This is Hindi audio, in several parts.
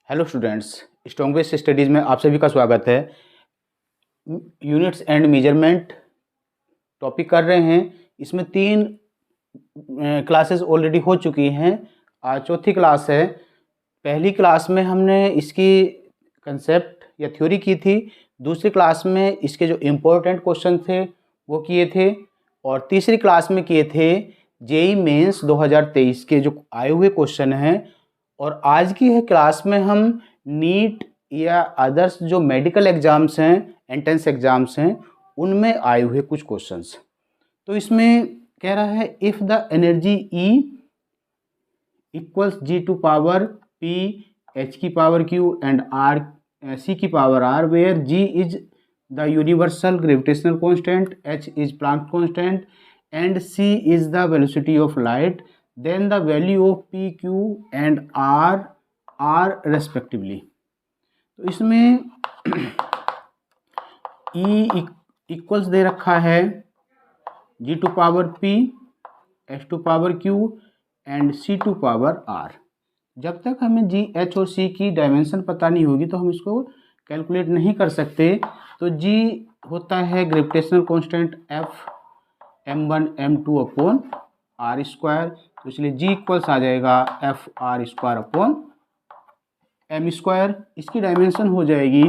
Hello students, strong base studies में आप सभी का स्वागत है। यूनिट्स एंड मेजरमेंट टॉपिक कर रहे हैं। इसमें 3 क्लासेस ऑलरेडी हो चुकी हैं। आज चौथी क्लास है। पहली क्लास में हमने इसकी कंसेप्ट या थ्योरी की थी। दूसरी क्लास में इसके जो इम्पोर्टेंट क्वेश्चन थे वो किए थे, और तीसरी क्लास में किए थे जेई मेंस 2023 के जो आए हुए क्वेश्चन हैं। और आज की है क्लास में हम नीट या अदर्स जो मेडिकल एग्जाम्स हैं, एंट्रेंस एग्जाम्स हैं, उनमें आए हुए कुछ क्वेश्चंस। तो इसमें कह रहा है if the energy E equals G to power P H की power Q and R C की power R, where G is the universal gravitational constant, H is Planck constant and C is the velocity of light, then the value of P, Q and R are respectively। तो इसमें E इक्वल्स दे रखा है G to power P, H to power Q and C to power R। जब तक हमें G, H और C की डायमेंशन पता नहीं होगी तो हम इसको कैलकुलेट नहीं कर सकते। तो G होता है gravitational constant F m1 m2 upon R square. तो इसलिए G इक्वल्स आ जाएगा F R square upon M square. इसकी डायमेंशन हो जाएगी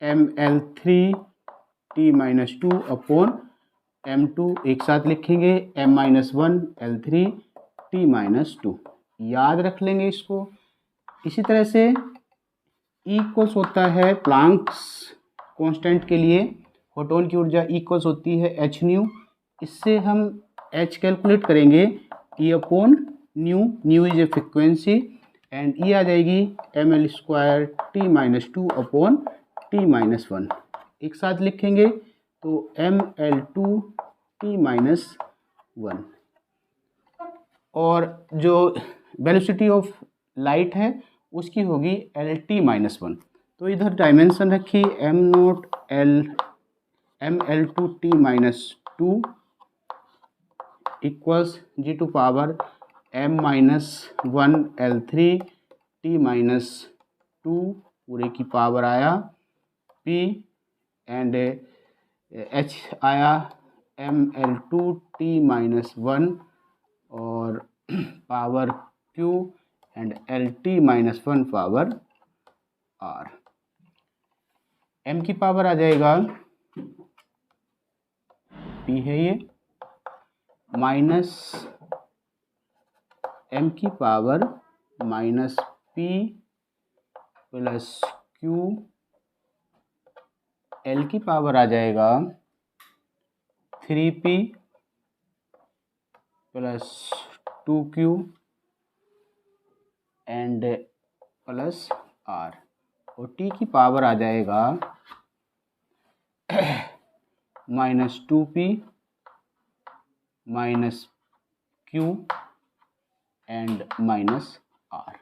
ml3t-2 अपॉन m2, एक साथ लिखेंगे m-1 l3t-2, याद रख लेंगे इसको। इसी तरह से E इक्वल्स होता है प्लैंक्स कांस्टेंट के लिए फोटोन की ऊर्जा इक्वल्स होती है h न्यू। इससे हम h कैलकुलेट करेंगे E upon new, new is a frequency, and E आ जाएगी ml square t-2 upon t-1, एक साथ लिखेंगे तो ml2 t-1। और जो वेलोसिटी ऑफ लाइट है उसकी होगी lt-1। तो इधर डायमेंशन रखी ml2 t-2 equals G to power m-1 l3t-2 पूरे की पावर आया P एंड H आया ml2 t-1 और power Q and lt-1 power R। M की पावर आ जाएगा P है ये, माइनस m की power minus P plus Q, L की पावर आ जाएगा 3P plus 2Q and plus R, और T की पावर आ जाएगा minus 2P minus Q and minus R।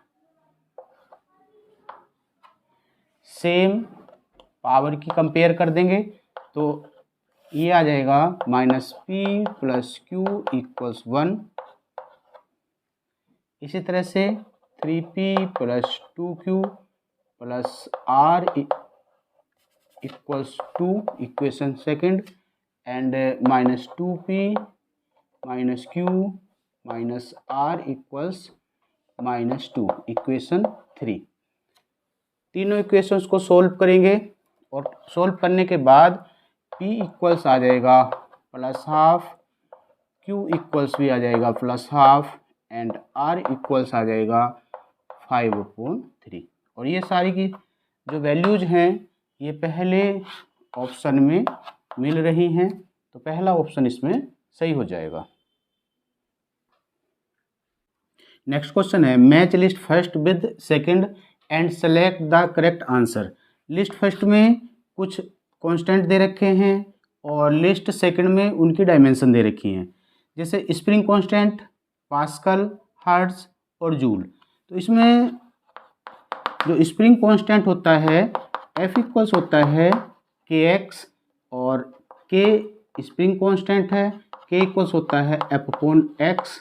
Same power की कंपेयर कर देंगे तो ये आ जाएगा minus P plus Q equals 1। इसी तरह से 3P plus 2Q plus R equals 2, equation second, and minus 2P minus Q minus R equals minus 2, equation 3। तीनों इक्वेशंस को सोल्व करेंगे और सोल्व करने के बाद P इक्वल्स आ जाएगा प्लस हाफ, Q इक्वल्स भी आ जाएगा plus half and R equals आ जाएगा 5/3। और ये सारी की जो वैल्यूज हैं ये पहले ऑप्शन में मिल रही हैं, तो पहला ऑप्शन इसमें सही हो जाएगा। नेक्स्ट क्वेश्चन है match list first with second and select the correct answer. List first में कुछ कांस्टेंट दे रखे हैं और लिस्ट सेकंड में उनकी डायमेंशन दे रखी हैं, जैसे स्प्रिंग कांस्टेंट, पास्कल, हर्ट्ज और जूल। तो इसमें जो स्प्रिंग कांस्टेंट होता है F इक्वल्स होता है kx, और k स्प्रिंग कांस्टेंट है, k इक्वल्स होता है F/x।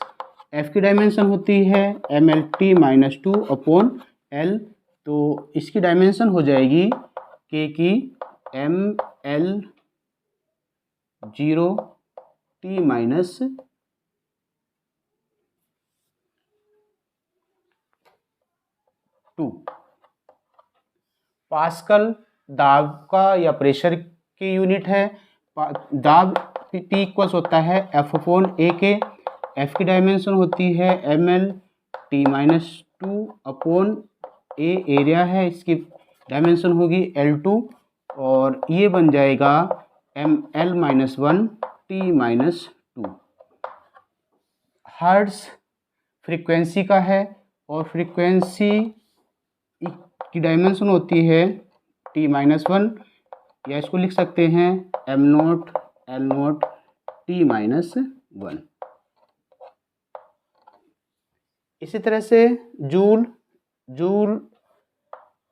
F की डायमेंशन होती है mlt-2 अपॉन l तो इसकी डायमेंशन हो जाएगी के की ml0T-2। पास्कल दाब का या प्रेशर की यूनिट है। दाब P इक्वल्स होता है F/A के। F की डायमेंशन होती है ml-T-2/A। एरिया है, इसकी डायमेंशन होगी L2 और ये बन जाएगा ml-1T-2। हर्ट्ज फ्रीक्वेंसी का है और फ्रीक्वेंसी की डायमेंशन होती है T-1, या इसको लिख सकते हैं m0 L0 T-1। इसी तरह से जूल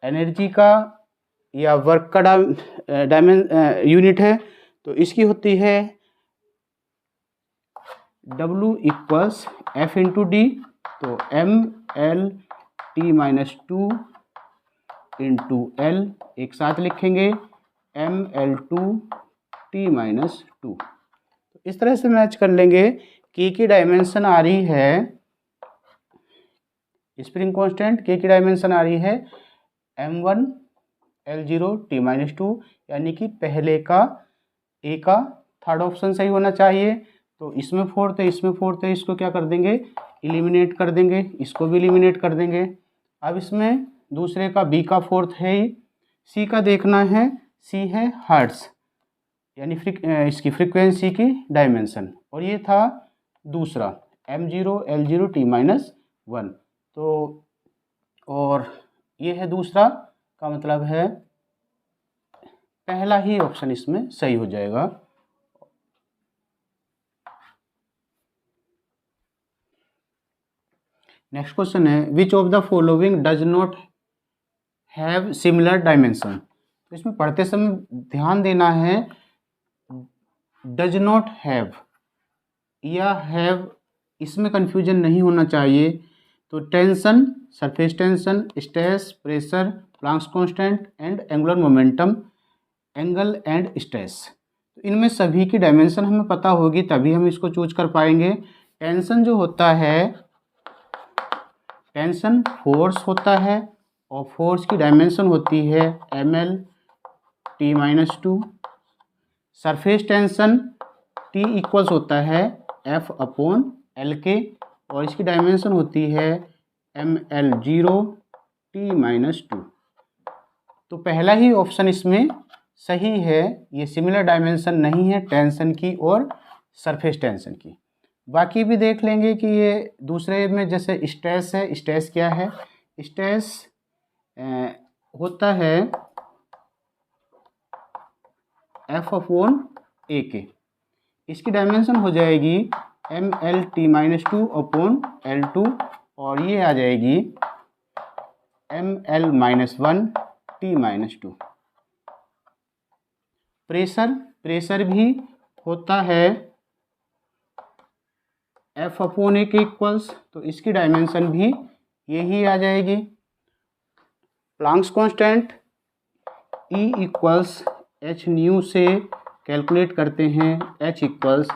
एनर्जी का या वर्क का यूनिट है, तो इसकी होती है W equals F into D. तो ml-T-2 इंटू L एक साथ लिखेंगे ml2T-2। तो इस तरह से मैच कर लेंगे कि की डायमेंशन आ रही है, स्प्रिंग कांस्टेंट के की डायमेंशन आ रही है m1L0T-2, यानी कि पहले का ए का थर्ड ऑप्शन सही होना चाहिए। तो इसमें फोर्थ है, इसमें फोर्थ है, इसको क्या कर देंगे, एलिमिनेट कर देंगे, इसको भी एलिमिनेट कर देंगे। अब इसमें दूसरे का बी का फोर्थ है ही। सी का देखना है, सी है हर्ट्ज, यानी इसकी फ्रीक्वेंसी की डायमेंशन, और ये था दूसरा m0L0T-1। तो और ये है दूसरा, का मतलब है पहला ही ऑप्शन इसमें सही हो जाएगा। नेक्स्ट क्वेश्चन है which of the following does not have similar dimension. तो इसमें पढ़ते समय ध्यान देना है, डज नॉट हैव या हैव, इसमें कंफ्यूजन नहीं होना चाहिए। तो tension, surface tension, stress, pressure, Planck's constant and angular momentum, angle and stress, तो इनमें सभी की डायमेंशन हमें पता होगी, तभी हम इसको चूज कर पाएंगे। टेंशन जो होता है, टेंशन फोर्स होता है और फोर्स की डायमेंशन होती है ml-T-2। Surface tension T equals होता है F/L के और इसकी डायमेंशन होती है ml0T-2। तो पहला ही ऑप्शन इसमें सही है, ये सिमिलर डायमेंशन नहीं है टेंशन की और सरफेस टेंशन की। बाकी भी देख लेंगे कि ये दूसरे में जैसे स्ट्रेस है, स्ट्रेस क्या है, स्ट्रेस होता है F/A के। इसकी डायमेंशन हो जाएगी ml-T-2/L2 और ये आ जाएगी ml-1T-2। प्रेशर भी होता है F/A के इक्वल्स, तो इसकी डायमेंशन भी यही आ जाएगी। Planck's constant E equals h new से कैलकुलेट करते हैं, h इक्वल्स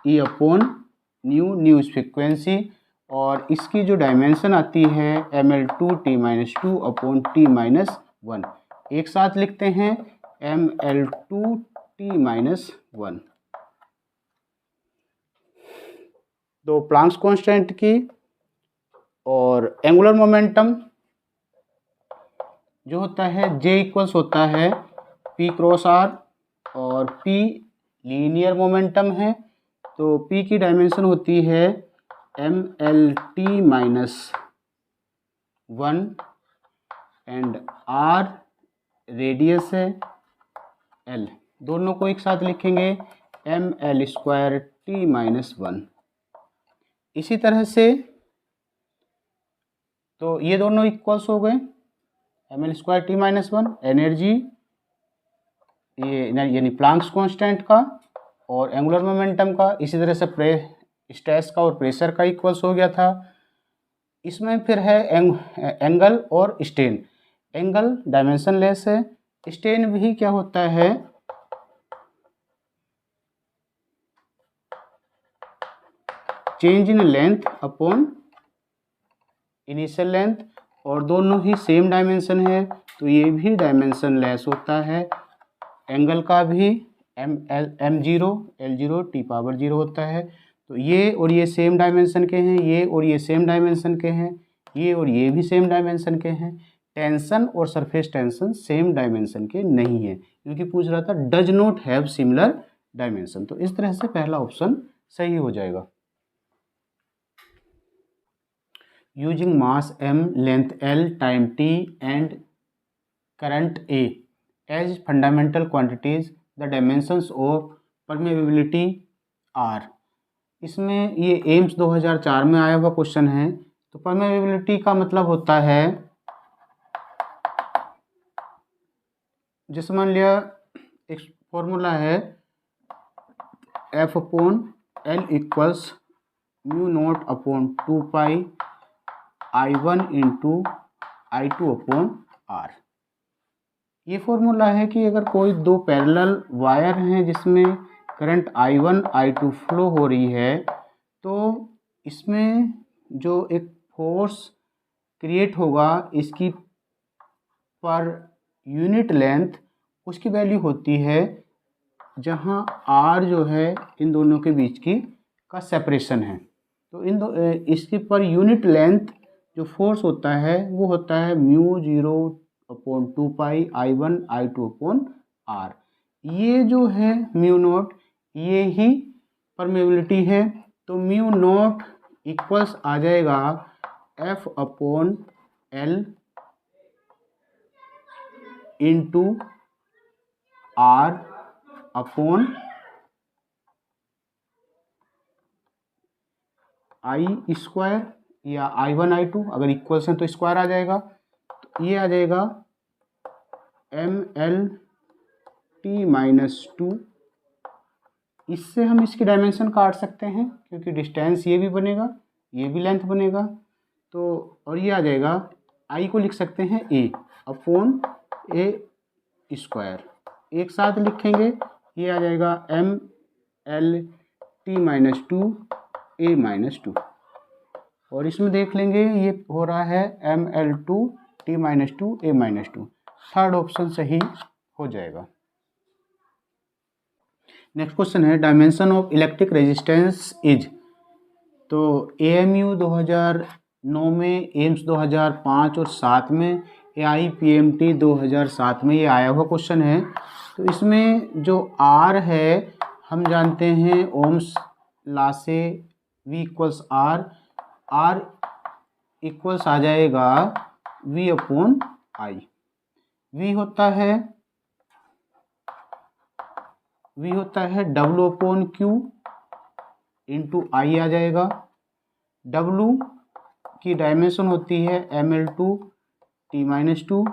E/न्यू, न्यू फ्रीक्वेंसी, और इसकी जो डायमेंशन आती है ml2T-2/T-1, एक साथ लिखते हैं ml2T-1। तो प्लैंक्स कांस्टेंट की और एंगुलर मोमेंटम जो होता है J इक्वल्स होता है P×R और P लीनियर मोमेंटम है, तो P की डायमेंशन होती है ml-T-1 एंड R रेडियस है L, दोनों को एक साथ लिखेंगे ml²T-1। इसी तरह से तो ये दोनों इक्वल्स हो गए ml²T-1, एनर्जी ये यानी प्लैंक्स कांस्टेंट का और एंगुलर मोमेंटम का, इसी तरह से स्ट्रेस का और प्रेशर का इक्वल्स हो गया था। इसमें फिर है एंगल और स्ट्रेन। एंगल डायमेंशनलेस है। स्ट्रेन भी क्या होता है, change in length upon initial length, और दोनों ही सेम डायमेंशन है तो ये भी डायमेंशनलेस होता है। एंगल का भी L0 T⁻0 होता है। तो ये और ये सेम डायमेंशन के हैं, ये और ये सेम डायमेंशन के हैं, ये और ये भी सेम डायमेंशन के हैं। टेंशन और सरफेस टेंशन सेम डायमेंशन के नहीं है, क्योंकि पूछ रहा था does not have similar dimension. तो इस तरह से पहला ऑप्शन सही हो जाएगा। Using mass m, length L, time t and current A as fundamental quantities, the dimensions of permeability are. इसमें ये एम्स 2004 में आया हुआ क्वेश्चन है। तो परमेबिलिटी का मतलब होता है, जैसे मान लिया एक फॉर्मूला है F/L इक्वल्स μ0/2π I1 × I2/R। ये फॉर्मूला है कि अगर कोई दो पैरेलल वायर हैं जिसमें करंट I1 I2 फ्लो हो रही है, तो इसमें जो एक फोर्स क्रिएट होगा इसकी पर यूनिट लेंथ, उसकी वैल्यू होती है जहां R जो है इन दोनों के बीच की का सेपरेशन है। तो इसकी पर यूनिट लेंथ जो फोर्स होता है वो होता है μ0/2π I1 I2/R। ये जो है μ0, ये ही परमेबिलिटी है। तो μ0 इक्वल्स आ जाएगा F/L इंटू R/I स्क्वायर, या I1 I2 अगर इक्वल्स हैं तो स्क्वायर आ जाएगा। तो ये आ जाएगा MLT-2। इससे हम इसकी डायमेंशन काट सकते हैं, क्योंकि डिस्टेंस ये भी बनेगा, ये भी लेंथ बनेगा। तो और ये आ जाएगा, I को लिख सकते हैं A/A स्क्वायर, एक साथ लिखेंगे। ये आ जाएगा MLT-2A-2। और इसमें देख लेंगे ये हो रहा है ML2T-2A-2। थर्ड ऑप्शन सही हो जाएगा। नेक्स्ट क्वेश्चन है dimension of electric resistance is. तो AMU 2009 में, एम्स 2005 और 7 में, AIPMT 2007 में ये आया हुआ क्वेश्चन है। तो इसमें जो R है हम जानते हैं ओम्स लॉ से V इक्वल्स R इक्वल्स आ जाएगा V/I। V होता है W/Q इंटू I आ जाएगा। W की डायमेंशन होती है ML2T-2।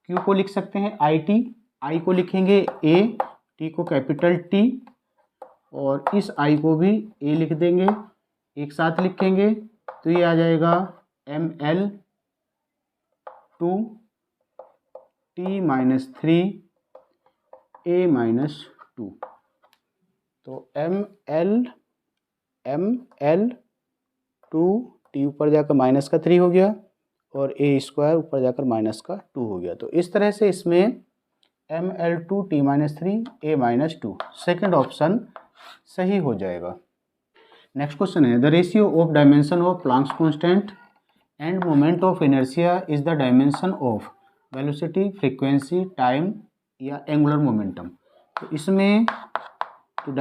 Q को लिख सकते हैं IT, I को लिखेंगे A, T को कैपिटल T, और इस I को भी A लिख देंगे, एक साथ लिखेंगे। तो ये आ जाएगा ML2T-3A-2। तो ML2T ऊपर जाकर -3 हो गया, और A² ऊपर जाकर -2 हो गया। तो इस तरह से इसमें ML2T-3A-2 सेकेंड ऑप्शन सही हो जाएगा। नेक्स्ट क्वेश्चन है the ratio of dimension of Planck's constant end moment of inertia is the dimension of velocity, frequency, time या एंगुलर मोमेंटम। तो इसमें तो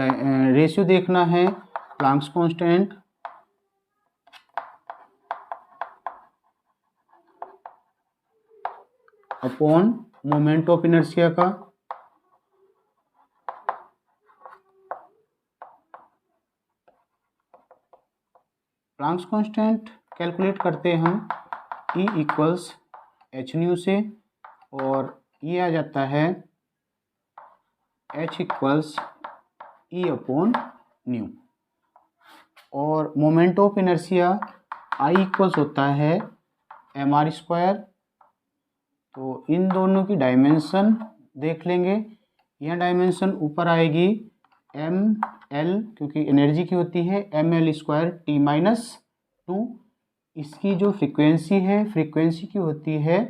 रेशियो देखना है Planck's constant upon moment of inertia का। प्लैंक्स कांस्टेंट कैलकुलेट करते हैं हम E इक्वल्स h/ν से, और ये आ जाता है H इक्वल्स E/ν। और moment of inertia I equals होता है mr² तो इन दोनों की डायमेंशन देख लेंगे। यहाँ डायमेंशन ऊपर आएगी एम एल, क्योंकि एनर्जी की होती है M L square T minus two. इसकी जो फ्रीक्वेंसी है, फ्रीक्वेंसी की होती है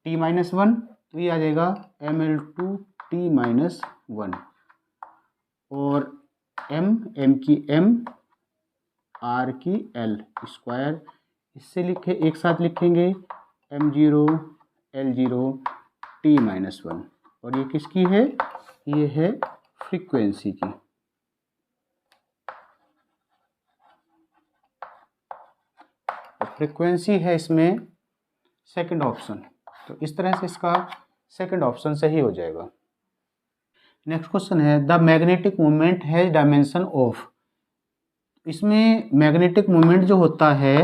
टी माइनस वन, तो ये आ जाएगा M L two T minus one. और एम की एम, आर की एल स्क्वायर, इससे लिखे एक साथ लिखेंगे M zero L zero T minus one. और ये किसकी है? ये है फ्रीक्वेंसी की। फ्रीक्वेंसी है इसमें सेकंड ऑप्शन, तो इस तरह से इसका सेकंड ऑप्शन सही हो जाएगा। नेक्स्ट क्वेश्चन है the magnetic moment has dimension of. इसमें मैग्नेटिक मोमेंट जो होता है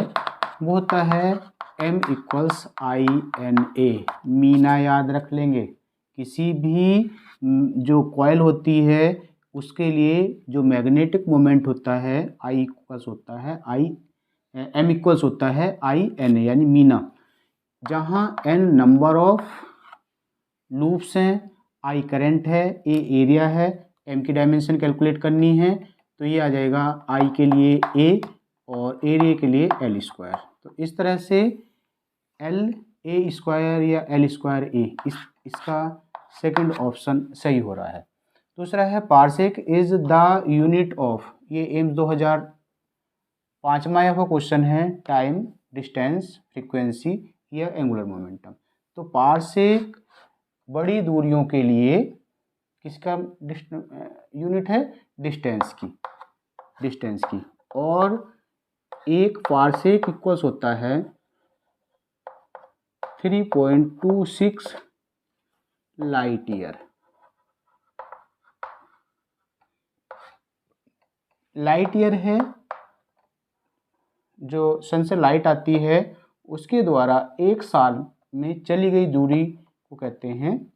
वो होता है m equals I N A. Meena याद रख लेंगे। किसी भी जो कॉइल होती है उसके लिए जो मैग्नेटिक मोमेंट होता है आई इक्वल्स होता है m इक्वल्स होता है आई एन ए, यानी मीना। जहाँ n नंबर ऑफ लूप्स हैं, आई करंट है, ए एरिया है, m की डायमेंशन कैलकुलेट करनी है, तो ये आ जाएगा आई के लिए a और एरिया के लिए एल स्क्वायर। तो इस तरह से एल ए स्क्वायर या एल स्क्वायर ए, इसका सेकंड ऑप्शन सही हो रहा है। दूसरा है parsec is the unit of. ये एम्स 2005 का क्वेश्चन है। टाइम, डिस्टेंस, फ्रीक्वेंसी या एंगुलर मोमेंटम। तो पार्सेक बड़ी दूरियों के लिए किसका यूनिट है? डिस्टेंस की। और एक पार्सेक इक्वल्स होता है 3.26 लाइट ईयर। लाइट ईयर है जो सन से लाइट आती है उसके द्वारा एक साल में चली गई दूरी को कहते हैं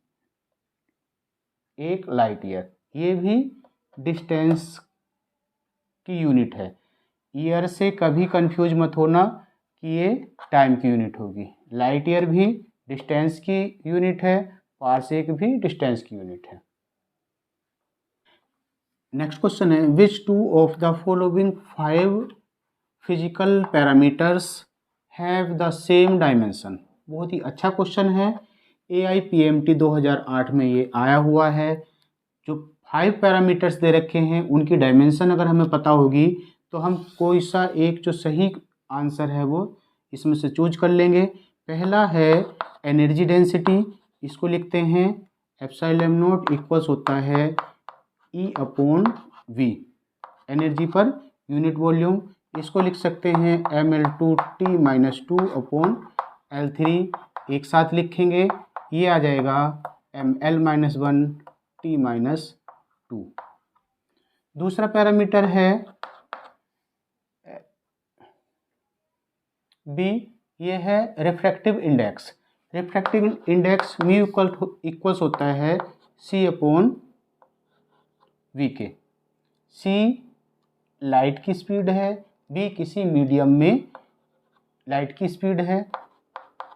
एक लाइट ईयर। ये भी डिस्टेंस की यूनिट है। ईयर से कभी कंफ्यूज मत होना कि ये टाइम की यूनिट होगी। लाइट ईयर भी डिस्टेंस की यूनिट है, पार्सेक भी डिस्टेंस की यूनिट है। नेक्स्ट क्वेश्चन है which two of the following 5 physical parameters have the same dimension. बहुत ही अच्छा क्वेश्चन है। AIPMT 2008 में ये आया हुआ है। जो 5 पैरामीटर्स दे रखे हैं उनकी डायमेंशन अगर हमें पता होगी तो हम कोई सा एक जो सही आंसर है वो इसमें से चूज कर लेंगे। पहला है एनर्जी डेंसिटी, इसको लिखते हैं एप्सिलॉन नॉट इक्वल्स होता है E/V, energy per unit volume. इसको लिख सकते हैं mL2T-2/L3, एक साथ लिखेंगे, ये आ जाएगा mL-1T-2। दूसरा पैरामीटर है B, ये है refractive index. Refractive index mu equals होता है C/V के। C लाइट की स्पीड है, B किसी मीडियम में लाइट की स्पीड है।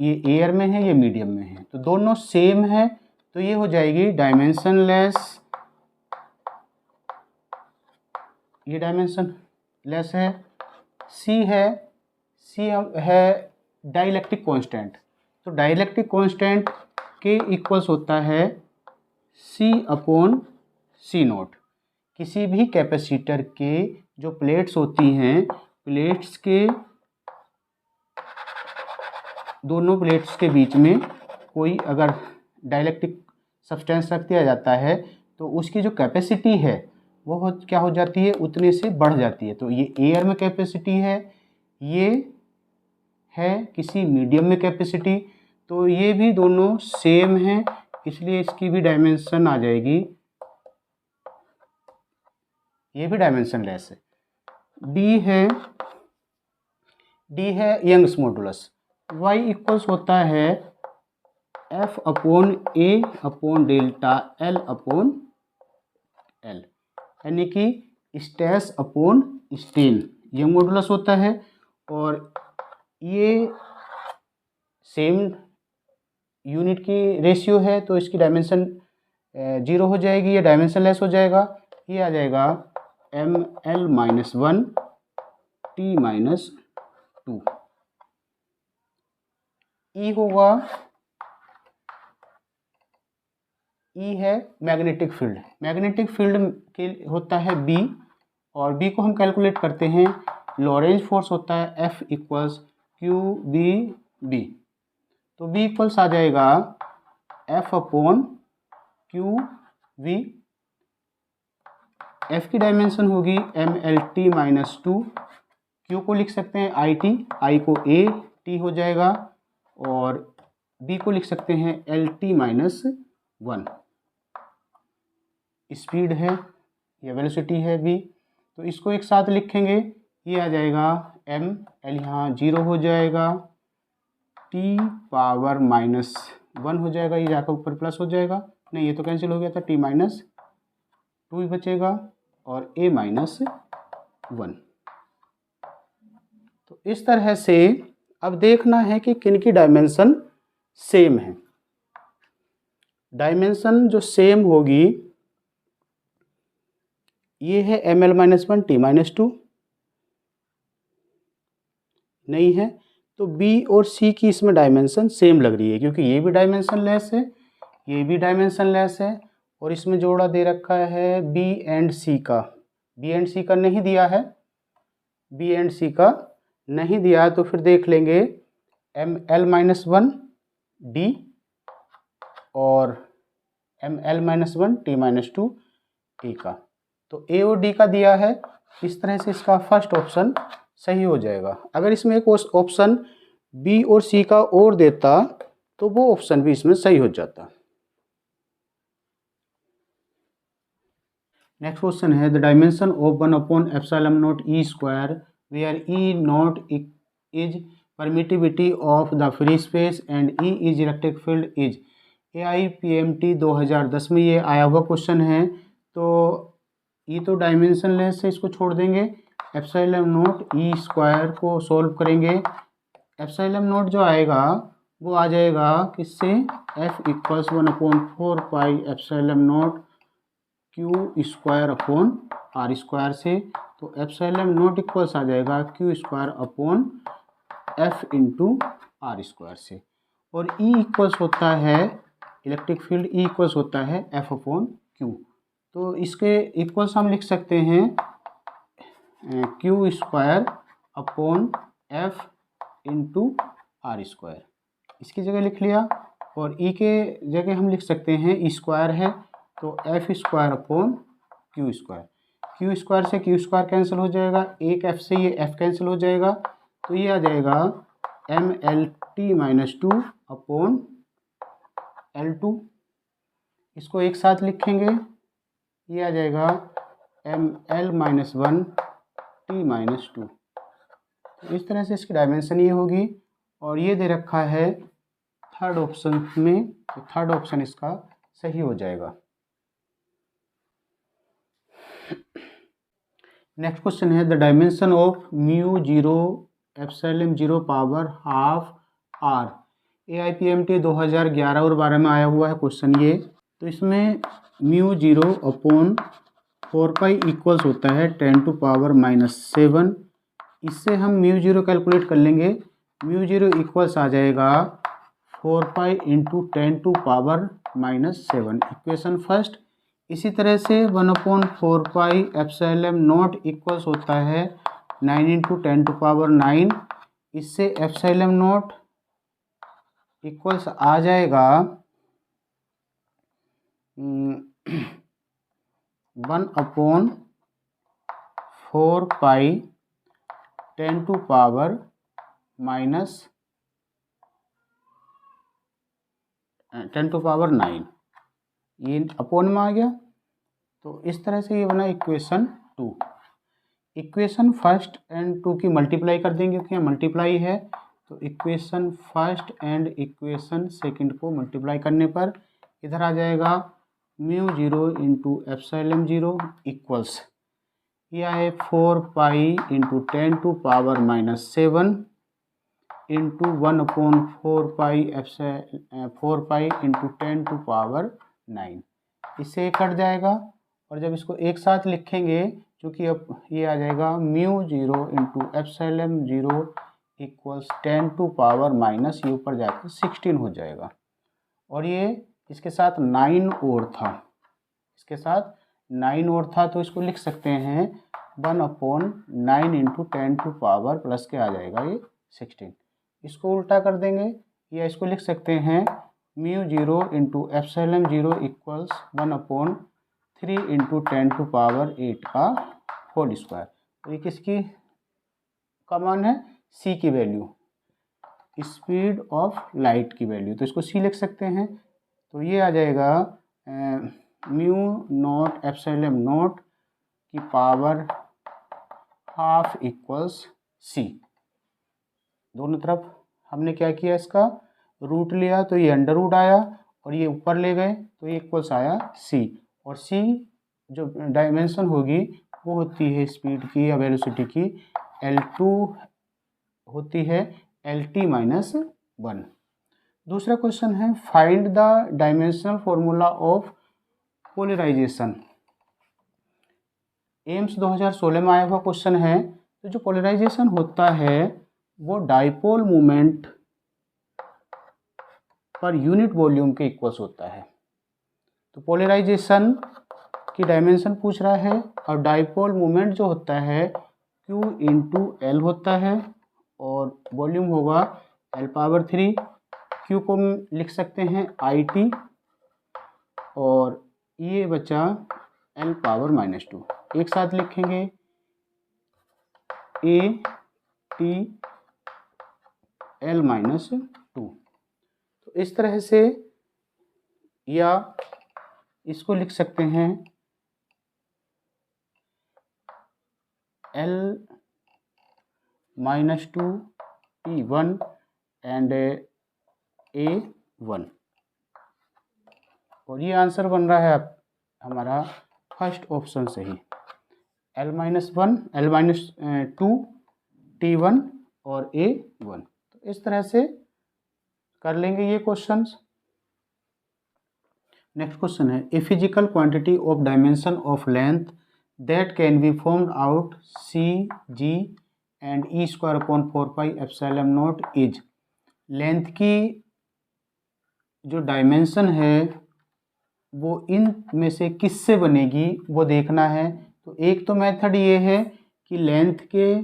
ये एयर में है, ये मीडियम में है, तो दोनों सेम है, तो ये हो जाएगी डायमेंशनलेस। ये डायमेंशनलेस है। C है डाइलेक्ट्रिक कांस्टेंट। तो डाइलेक्ट्रिक कांस्टेंट के इक्वल्स होता है C/C0। किसी भी कैपेसिटर के जो प्लेट्स होती हैं, प्लेट्स के दोनों प्लेट्स के बीच में कोई अगर डाइलेक्ट्रिक सब्सटेंस रख दिया जाता है तो उसकी जो कैपेसिटी है वो क्या हो जाती है? उतने से बढ़ जाती है। तो ये एयर में कैपेसिटी है, ये है किसी मीडियम में कैपेसिटी, तो ये भी दोनों सेम हैं, इसलिए इसकी भी डायमेंशन आ जाएगी, ये भी डायमेंशनलेस है। डी है यंग्स मॉडुलस। Y इक्वल्स होता है F/A/डेल्टा L/L, यानी कि स्ट्रेस/स्ट्रेन यंग मॉडुलस होता है। और ये सेम यूनिट की रेशियो है तो इसकी डायमेंशन 0 हो जाएगी, ये डायमेंशन लेस हो जाएगा। ये आ जाएगा ml-1 t-2। ई होगा, ई है मैग्नेटिक फील्ड। मैग्नेटिक फील्ड के होता है बी, और बी को हम कैलकुलेट करते हैं, लॉरेंज फोर्स होता है F equals Q B B. तो बी इक्वल्स आ जाएगा F upon Q V. F की डायमेंशन होगी mlt-2। क्यू को लिख सकते हैं IT, I को A T हो जाएगा, और B को लिख सकते हैं LT-1। स्पीड है या वेलोसिटी है B, तो इसको एक साथ लिखेंगे। ये आ जाएगा m, l यहाँ 0 हो जाएगा, t⁻⁻1 हो जाएगा, ये जाकर ऊपर प्लस हो जाएगा, नहीं ये तो कैंसिल हो गया था, t-2 ही बचेगा, और a-1। तो इस तरह से अब देखना है कि किन की डायमेंशन सेम है। डायमेंशन जो सेम होगी ये है ml-1 t-2, नहीं है तो B और C की इसमें डायमेंशन सेम लग रही है, क्योंकि ये भी डायमेंशन लेस है, ये भी डायमेंशन लेस है, और इसमें जोड़ा दे रखा है B एंड C का। B एंड C का नहीं दिया है, B एंड C का नहीं दिया है, तो फिर देख लेंगे ml-1 D और ml-1 t-2 A का। तो A और D का दिया है, इस तरह से इसका फर्स्ट ऑप्शन सही हो जाएगा। अगर इसमें एक ऑप्शन B और C का और देता तो वो ऑप्शन भी इसमें सही हो जाता। नेक्स्ट क्वेश्चन है the dimension of 1/ε0 E square where E naught is permittivity of the free space and E is electric field is. AIPMT 2010 में ये आया हुआ क्वेश्चन है। तो ये तो डायमेंशन लेस है, इसको छोड़ देंगे। ε0 E स्क्वायर को सॉल्व करेंगे, ε0 जो आएगा वो आ जाएगा किससे, F equals 1/4πε0 Q square upon R square से। तो ε0 इक्वल्स आ जाएगा Q square upon F into R square से। और E इक्वल्स होता है इलेक्ट्रिक फील्ड, E इक्वल्स होता है F अपॉन क्यू। तो इसके इक्वल्स हम लिख सकते हैं Q square upon F into R square, इसकी जगह लिख लिया। और E के जगह हम लिख सकते हैं E स्क्वायर है तो F square upon Q square. Q square से क्यू स्क्वायर कैंसिल हो जाएगा, एक F से ये F कैंसिल हो जाएगा, तो ये आ जाएगा mlt-2 अपॉन L2। इसको एक साथ लिखेंगे, ये आ जाएगा ml-1 t-2। तो इस तरह से इसकी डायमेंशन ये होगी। और ये दे रखा है थर्ड ऑप्शन में, तो थर्ड ऑप्शन इसका सही हो जाएगा। नेक्स्ट क्वेश्चन है the dimension of μ0ε0 power half r। AIPMT 2011 और 12 में आया हुआ है क्वेश्चन ये। तो इसमें μ0 अपॉन 4π इक्वल्स होता है 10⁻⁻7। इससे हम μ0 कैलकुलेट कर लेंगे। μ0 इक्वल्स आ जाएगा 4π इंटू 10⁻⁻7, इक्वेशन फर्स्ट। इसी तरह से 1/4πε0 इक्वल्स होता है 9 इंटू 10⁻9। इससे ε0 इक्वल्स आ जाएगा 1/4π 10⁻9, ये अपॉन में आ गया। तो इस तरह से ये बना इक्वेशन 2। इक्वेशन फर्स्ट एंड 2 की मल्टीप्लाई कर देंगे, क्योंकि यहाँ मल्टीप्लाई है। तो equation first and equation second को मल्टीप्लाई करने पर इधर आ जाएगा μ0 इंटू ε0 इक्वल्स, यह है 4π इंटू 10⁻⁻7 इंटू 1/4 पाई इंटू 10⁹ इससे कट जाएगा। और जब इसको एक साथ लिखेंगे, क्योंकि अब ये आ जाएगा μ0 इंटू ε0 इक्वल्स 10⁻⁻, ये ऊपर जाकर 16 हो जाएगा। और ये इसके साथ 9 और था, इसके साथ 9 और था, तो इसको लिख सकते हैं 1/9 इंटू 10⁻, प्लस के आ जाएगा ये 16। इसको उल्टा कर देंगे, या इसको लिख सकते हैं μ0 इंटू ε0 इक्वल्स 1/3 इंटू 10⁸ का होल स्क्वायर। तो ये किसकी का मान है? सी की वैल्यू, स्पीड ऑफ लाइट की वैल्यू, तो इसको सी लिख सकते हैं। तो ये आ जाएगा μ0 की पावर हाफ इक्वल्स सी। दोनों तरफ हमने क्या किया, इसका रूट लिया, तो ये अंडर रूट आया, और ये ऊपर ले गए तो ये इक्वल्स आया सी। और सी जो डायमेंशन होगी वो होती है स्पीड की या वेलोसिटी की, L2 होती है LT-1। दूसरा क्वेश्चन है find the dimensional formula of polarisation. AIIMS 2016 में आया हुआ क्वेश्चन है। तो जो पोलराइजेशन होता है वो dipole moment per unit volume के इक्वल्स होता है। तो पोलराइजेशन की डायमेंशन पूछ रहा है, और डाइपोल मोमेंट जो होता है Q इंटू एल होता है, और वॉल्यूम होगा L⁻3। Q को लिख सकते हैं IT, और ये बचा L⁻⁻2। एक साथ लिखेंगे AT L-2। तो इस तरह से, या इसको लिख सकते हैं L-2 T1 एंड A1। और ये आंसर बन रहा है हमारा फर्स्ट ऑप्शन सही, L-1 L-2 T1 और A1। तो इस तरह से कर लेंगे ये क्वेश्चंस। नेक्स्ट क्वेश्चन है a physical quantity of dimension of length that can be formed out CG and E²/4πε0 is. Length की जो डायमेंशन है वो इन में से किससे बनेगी वो देखना है। तो एक तो मेथड ये है कि लेंथ के,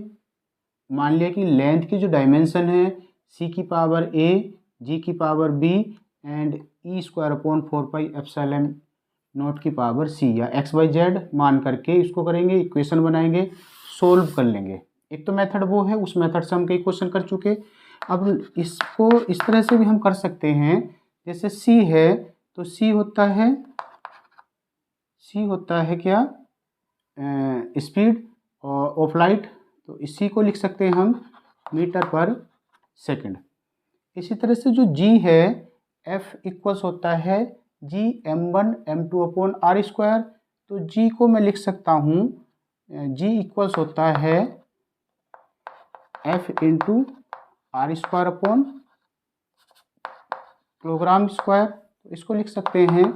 मान लिया कि लेंथ की जो डायमेंशन है C की पावर A, G की पावर B एंड E²/4πε0 की पावर C, या XYZ मान करके इसको करेंगे, इक्वेशन बनाएंगे, सोल्व कर लेंगे। एक तो मेथड वो है, उस मेथड से हम कई क्वेश्चन कर चुके। अब इसको इस तरह से भी हम कर सकते हैं, जैसे C है तो C होता है क्या, स्पीड ऑफ लाइट, तो इसी को लिख सकते हैं हम मीटर पर सेकंड। इसी तरह से जो G है F इक्वल्स होता है Gm1m2/r²। तो G को मैं लिख सकता हूँ, G इक्वल्स होता है F इंटू r²/किलोग्राम²। तो इसको लिख सकते हैं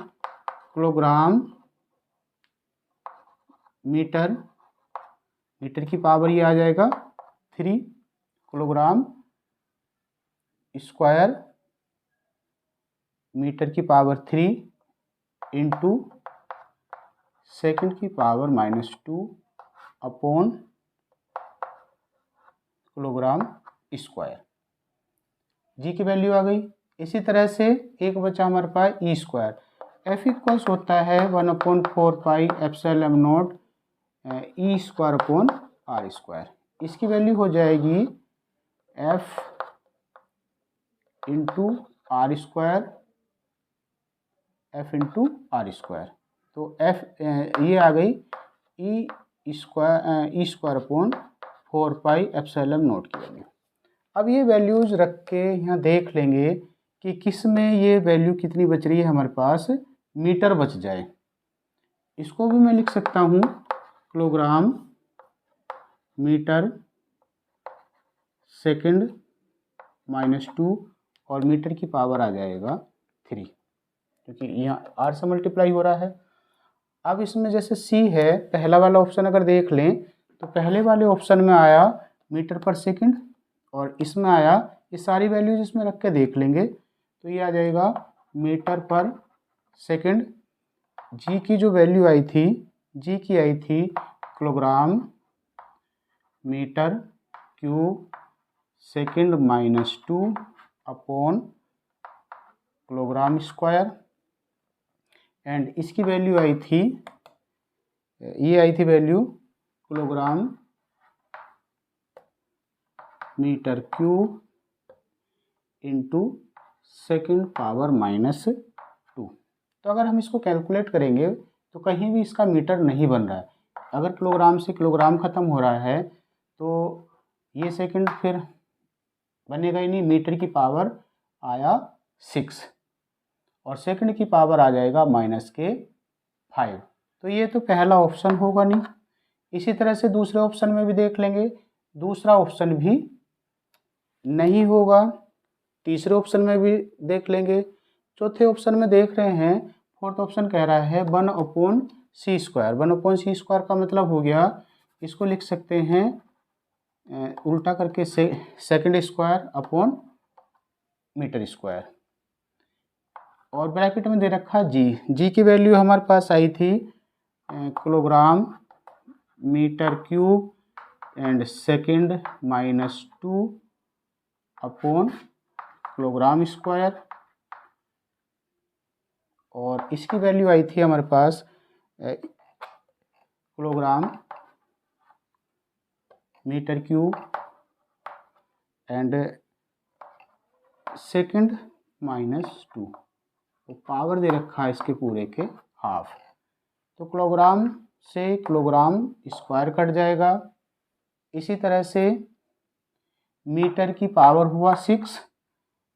किलोग्राम मीटर, मीटर की पावर ये आ जाएगा 3 किलोग्राम स्क्वायर, मीटर की पावर 3 इंटू सेकंड की पावर -2 अपॉन किलोग्राम स्क्वायर। जी की वैल्यू आ गई। इसी तरह से एक बचा हमारे पास E²। F इक्वल्स होता है 1/4πε0 E²/r²। इसकी वैल्यू हो जाएगी F इंटू r²। तो F ये आ गई E²/4πε0 की वैल्यू। अब ये वैल्यूज रख के यहाँ देख लेंगे कि किस में ये वैल्यू कितनी बच रही है, हमारे पास मीटर बच जाए। इसको भी मैं लिख सकता हूँ किलोग्राम मीटर सेकंड -2 और मीटर की पावर आ जाएगा 3, क्योंकि यहाँ r से मल्टीप्लाई हो रहा है। अब इसमें जैसे c है, पहला वाला ऑप्शन अगर देख लें तो पहले वाले ऑप्शन में आया मीटर पर सेकंड और इसमें आया, ये सारी वैल्यूज इसमें रख के देख लेंगे तो ये आ जाएगा मीटर पर सेकंड। जी की जो वैल्यू आई थी, जी की आई थी kilogram metre cube second -2 upon kilogram square, and इसकी वैल्यू आई थी, ये आई थी value kilogram metre cube into second power -2। तो अगर हम इसको कैलकुलेट करेंगे तो कहीं भी इसका मीटर नहीं बन रहा है। अगर किलोग्राम से किलोग्राम ख़त्म हो रहा है तो ये सेकंड फिर बनेगा ही नहीं, मीटर की पावर आया 6 और सेकंड की पावर आ जाएगा -5। तो ये तो पहला ऑप्शन होगा नहीं। इसी तरह से दूसरे ऑप्शन में भी देख लेंगे, दूसरा ऑप्शन भी नहीं होगा। तीसरे ऑप्शन में भी देख लेंगे। चौथे ऑप्शन में देख रहे हैं, फोर्थ ऑप्शन कह रहा है 1/c²। 1/c² का मतलब हो गया, इसको लिख सकते हैं उल्टा करके second square upon metre square, और ब्रैकेट में दे रखा जी की वैल्यू हमारे पास आई थी kilogram metre cube and second -2 upon kilogram square, और इसकी वैल्यू आई थी हमारे पास kilogram metre cube and second -2। तो पावर दे रखा है इसके पूरे के हाफ। तो किलोग्राम से किलोग्राम स्क्वायर कट जाएगा। इसी तरह से मीटर की पावर हुआ 6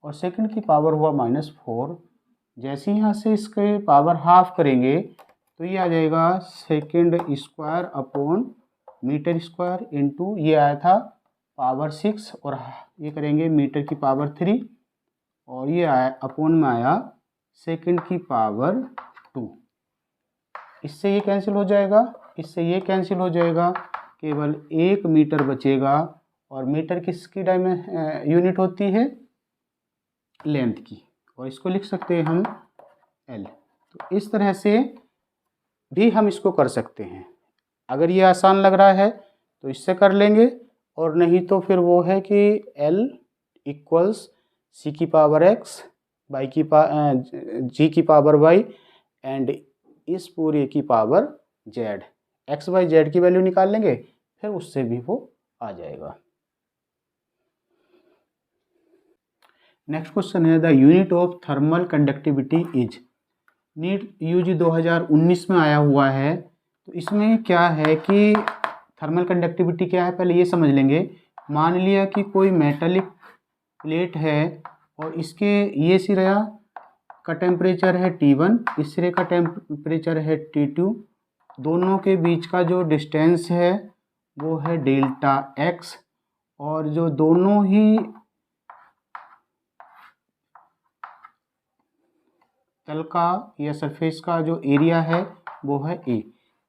और सेकंड की पावर हुआ -4। जैसे यहाँ से इसके पावर हाफ करेंगे तो ये आ जाएगा second square upon metre square into, ये आया था पावर 6 और ये करेंगे मीटर की पावर 3 और ये आया अपॉन में आया सेकंड की पावर 2। इससे ये कैंसिल हो जाएगा, इससे ये कैंसिल हो जाएगा, केवल 1 मीटर बचेगा। और मीटर किसकी यूनिट होती है? लेंथ की, और इसको लिख सकते हैं हम L। तो इस तरह से भी हम इसको कर सकते हैं। अगर ये आसान लग रहा है तो इससे कर लेंगे, और नहीं तो फिर वो है कि L इक्वल्स C की पावर X G की पावर Y एंड इस पूरे की power Z। X Y Z की वैल्यू निकाल लेंगे, फिर उससे भी वो आ जाएगा। नेक्स्ट क्वेश्चन है the unit of thermal conductivity is. NEET UG 2019 में आया हुआ है। तो इसमें क्या है कि थर्मल कंडक्टिविटी क्या है, पहले ये समझ लेंगे। मान लिया कि कोई मेटालिक प्लेट है और इसके ये सिरा का टेम्परेचर है T1, इस सिरे का टेम्परेचर है T2। दोनों के बीच का जो डिस्टेंस है वो है डेल्टा x, और जो दोनों ही तल का या सरफेस का जो एरिया है वो है A।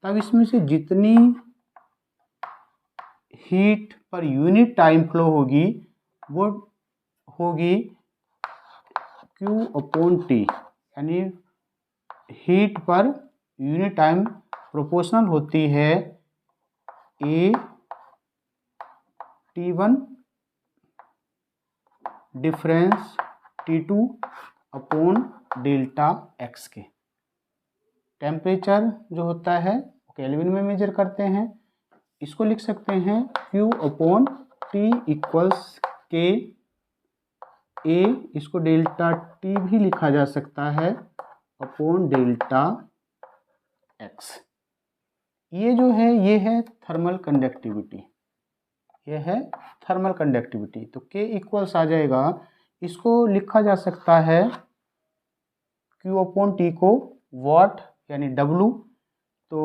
तब इसमें से जितनी heat per unit time flow होगी वो होगी Q/T, यानी heat per unit time proportional होती है A T1 difference T2 upon delta x के। टेम्परेचर जो होता है वो केल्विन में मेजर करते हैं। इसको लिख सकते हैं Q/T इक्वल्स K A, इसको डेल्टा T भी लिखा जा सकता है अपॉन डेल्टा x। ये जो है ये है थर्मल कंडक्टिविटी, ये है थर्मल कंडक्टिविटी। तो K इक्वल्स आ जाएगा, इसको लिखा जा सकता है Q/T को वाट यानी W, तो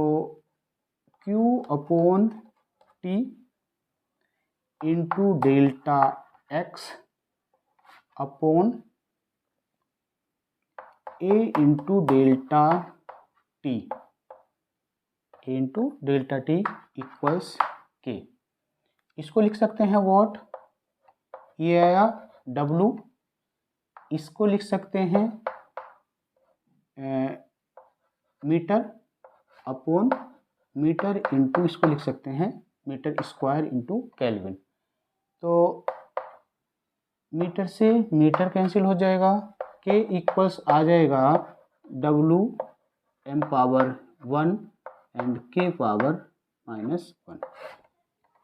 Q/T into delta x upon a into delta T, a into delta T equals k। इसको लिख सकते हैं वॉट, ये आया W, इसको लिख सकते हैं मीटर अपॉन मीटर इंटू, इसको लिख सकते हैं मीटर स्क्वायर इंटू केल्विन। तो मीटर से मीटर कैंसिल हो जाएगा, k इक्वल्स आ जाएगा W m power 1 and k power -1।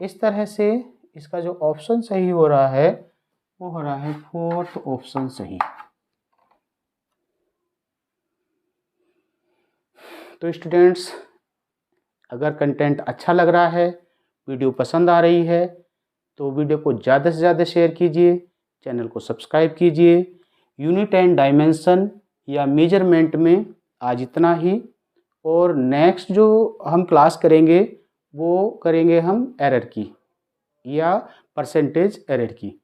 इस तरह से इसका जो ऑप्शन सही हो रहा है वो हो रहा है फोर्थ ऑप्शन सही। तो स्टूडेंट्स, अगर कंटेंट अच्छा लग रहा है, वीडियो पसंद आ रही है, तो वीडियो को ज़्यादा से ज़्यादा शेयर कीजिए, चैनल को सब्सक्राइब कीजिए। यूनिट एंड डायमेंशन या मेजरमेंट में आज इतना ही, और नेक्स्ट जो हम क्लास करेंगे वो करेंगे हम एरर की या परसेंटेज एरर की।